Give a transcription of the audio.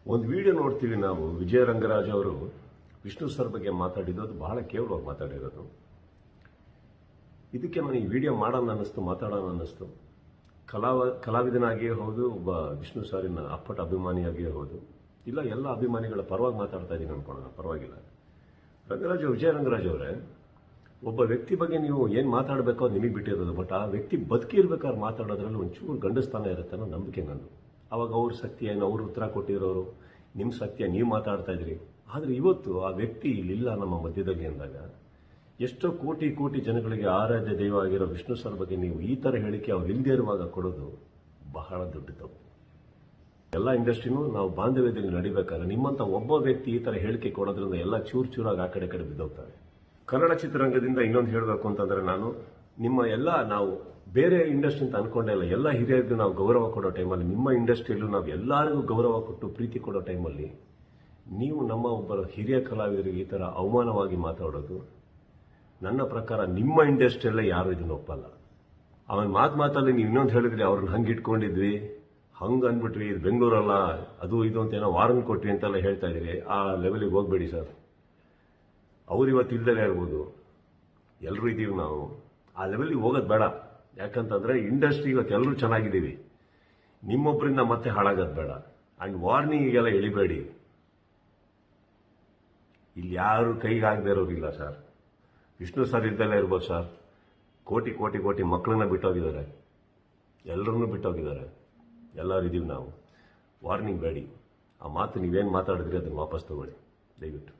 ಒಂದು ವಿಡಿಯೋ ನೋಡ್ತೀವಿ ನಾವು. ವಿಜಯ ರಂಗರಾಜ್ ಅವರು ವಿಷ್ಣು ಸರ್ ಬಗ್ಗೆ ಮಾತಾಡಿದ್ದು ಅದು ಬಹಳ ಕೇವಲವಾಗಿ ಮಾತಾಡಿರೋದು. ಇದಕ್ಕೆ ನಾನು ಈ ವಿಡಿಯೋ ಮಾತಾಡೋಣ ಅನ್ನಿಸ್ತು. ಕಲಾವಿದನಾಗಿಯೇ ಹೌದು, ಒಬ್ಬ ವಿಷ್ಣು ಸಾರಿನ ಅಪ್ಪಟ ಅಭಿಮಾನಿಯಾಗಿಯೇ ಹೌದು. ಇಲ್ಲ, ಎಲ್ಲ ಅಭಿಮಾನಿಗಳ ಪರವಾಗಿ ಮಾತಾಡ್ತಾ ಇದ್ದೀನಿ ಅನ್ಕೊಳ್ಳೋಣ, ಪರವಾಗಿಲ್ಲ. ವಿಜಯ ರಂಗರಾಜ್ ಅವರೇ, ಒಬ್ಬ ವ್ಯಕ್ತಿ ಬಗ್ಗೆ ನೀವು ಏನು ಮಾತಾಡಬೇಕೋ ನಿಮಗೆ ಬಿಟ್ಟಿರೋದು. ಬಟ್ ಆ ವ್ಯಕ್ತಿ ಬದುಕಿರ್ಬೇಕಾದ್ರೆ ಮಾತಾಡೋದ್ರಲ್ಲಿ ಒಂಚೂರು ಗಂಡಸ್ಥಾನ ಇರುತ್ತೆ ಅನ್ನೋ ನಂಬಿಕೆ ನಂದು. ಅವಾಗ ಅವ್ರ ಸತ್ಯ ಏನು, ಅವ್ರು ಉತ್ತರ ಕೊಟ್ಟಿರೋರು, ನಿಮ್ಮ ಸತ್ಯ ನೀವು ಮಾತಾಡ್ತಾ ಇದ್ರಿ. ಆದರೆ ಇವತ್ತು ಆ ವ್ಯಕ್ತಿ ಇಲ್ಲಿಲ್ಲ ನಮ್ಮ ಮಧ್ಯದಲ್ಲಿ ಅಂದಾಗ, ಎಷ್ಟೋ ಕೋಟಿ ಕೋಟಿ ಜನಗಳಿಗೆ ಆರಾಧ್ಯ ದೈವ ಆಗಿರೋ ವಿಷ್ಣು ಸರ್ ಬಗ್ಗೆ ನೀವು ಈ ಥರ ಹೇಳಿಕೆ ಅವ್ರು ಇಲ್ಲದೇ ಇರುವಾಗ ಕೊಡೋದು ಬಹಳ ದೊಡ್ಡ ತಪ್ಪು. ಎಲ್ಲ ಇಂಡಸ್ಟ್ರಿನೂ ನಾವು ಬಾಂಧವ್ಯದಲ್ಲಿ ನಡಿಬೇಕಾದ್ರೆ ನಿಮ್ಮಂಥ ಒಬ್ಬ ವ್ಯಕ್ತಿ ಈ ಥರ ಹೇಳಿಕೆ ಕೊಡೋದ್ರಿಂದ ಎಲ್ಲ ಚೂರಾಗಿ ಆ ಕಡೆ ಬಿದ್ದೋಗ್ತಾರೆ. ಕನ್ನಡ ಚಿತ್ರರಂಗದಿಂದ ಇನ್ನೊಂದು ಹೇಳಬೇಕು ಅಂತಂದ್ರೆ, ನಾವು ಬೇರೆ ಇಂಡಸ್ಟ್ರಿ ಅಂತ ಅನ್ಕೊಂಡೇ ಇಲ್ಲ. ಎಲ್ಲ ಹಿರಿಯರಿಗೂ ನಾವು ಗೌರವ ಕೊಡೋ ಟೈಮಲ್ಲಿ, ನಿಮ್ಮ ಇಂಡಸ್ಟ್ರಿಯಲ್ಲೂ ನಾವು ಎಲ್ಲರಿಗೂ ಗೌರವ ಕೊಟ್ಟು ಪ್ರೀತಿ ಕೊಡೋ ಟೈಮಲ್ಲಿ ನೀವು ನಮ್ಮ ಒಬ್ಬರ ಹಿರಿಯ ಕಲಾವಿದರಿಗೆ ಈ ಥರ ಅವಮಾನವಾಗಿ ಮಾತಾಡೋದು, ನನ್ನ ಪ್ರಕಾರ ನಿಮ್ಮ ಇಂಡಸ್ಟ್ರಿಯಲ್ಲೇ ಯಾರು ಇದನ್ನು ಒಪ್ಪಲ್ಲ. ಅವನ ಮಾತಲ್ಲಿ ನೀವು ಇನ್ನೊಂದು ಹೇಳಿದ್ರಿ, ಅವ್ರನ್ನ ಹಂಗೆ ಇಟ್ಕೊಂಡಿದ್ವಿ, ಹಂಗೆ ಅಂದ್ಬಿಟ್ವಿ, ಇದು ಬೆಂಗಳೂರಲ್ಲ, ಅದು ಇದು ಅಂತ ಏನೋ ವಾರನ್ ಕೊಟ್ವಿ ಅಂತೆಲ್ಲ ಹೇಳ್ತಾ ಇದ್ದೀರಿ. ಆ ಲೆವೆಲಿಗೆ ಹೋಗ್ಬೇಡಿ ಸರ್. ಅವ್ರು ಇವತ್ತು ಇಲ್ದಲೇ ಇರ್ಬೋದು, ಎಲ್ಲರೂ ಇದ್ದೀವಿ ನಾವು. ಆ ಲೆವೆಲಿಗೆ ಹೋಗೋದು ಬೇಡ. ಯಾಕಂತಂದ್ರೆ ಇಂಡಸ್ಟ್ರಿ ಇವತ್ತು ಎಲ್ಲರೂ ಚೆನ್ನಾಗಿದ್ದೀವಿ, ನಿಮ್ಮೊಬ್ಬರಿಂದ ಮತ್ತೆ ಹಾಳಾಗೋದು ಬೇಡ. ಆ್ಯಂಡ್ ವಾರ್ನಿಂಗಿಗೆಲ್ಲ ಎಳಿಬೇಡಿ. ಇಲ್ಲಿ ಯಾರು ಕೈಗಾಗದೇ ಇರೋರಿಲ್ಲ ಸರ್. ವಿಷ್ಣು ಸರ್ ಇಲ್ದಲೇ ಇರ್ಬೋದು ಸರ್. ಕೋಟಿ ಕೋಟಿ ಕೋಟಿ ಮಕ್ಕಳನ್ನ ಬಿಟ್ಟೋಗಿದ್ದಾರೆ, ಎಲ್ಲರನ್ನೂ ಬಿಟ್ಟೋಗಿದ್ದಾರೆ. ಎಲ್ಲರೂ ಇದ್ದೀವಿ ನಾವು. ವಾರ್ನಿಂಗ್ ಬೇಡಿ. ಆ ಮಾತು ನೀವೇನು ಮಾತಾಡಿದ್ರಿ ಅದನ್ನು ವಾಪಸ್ ತಗೊಳ್ಳಿ ದಯವಿಟ್ಟು.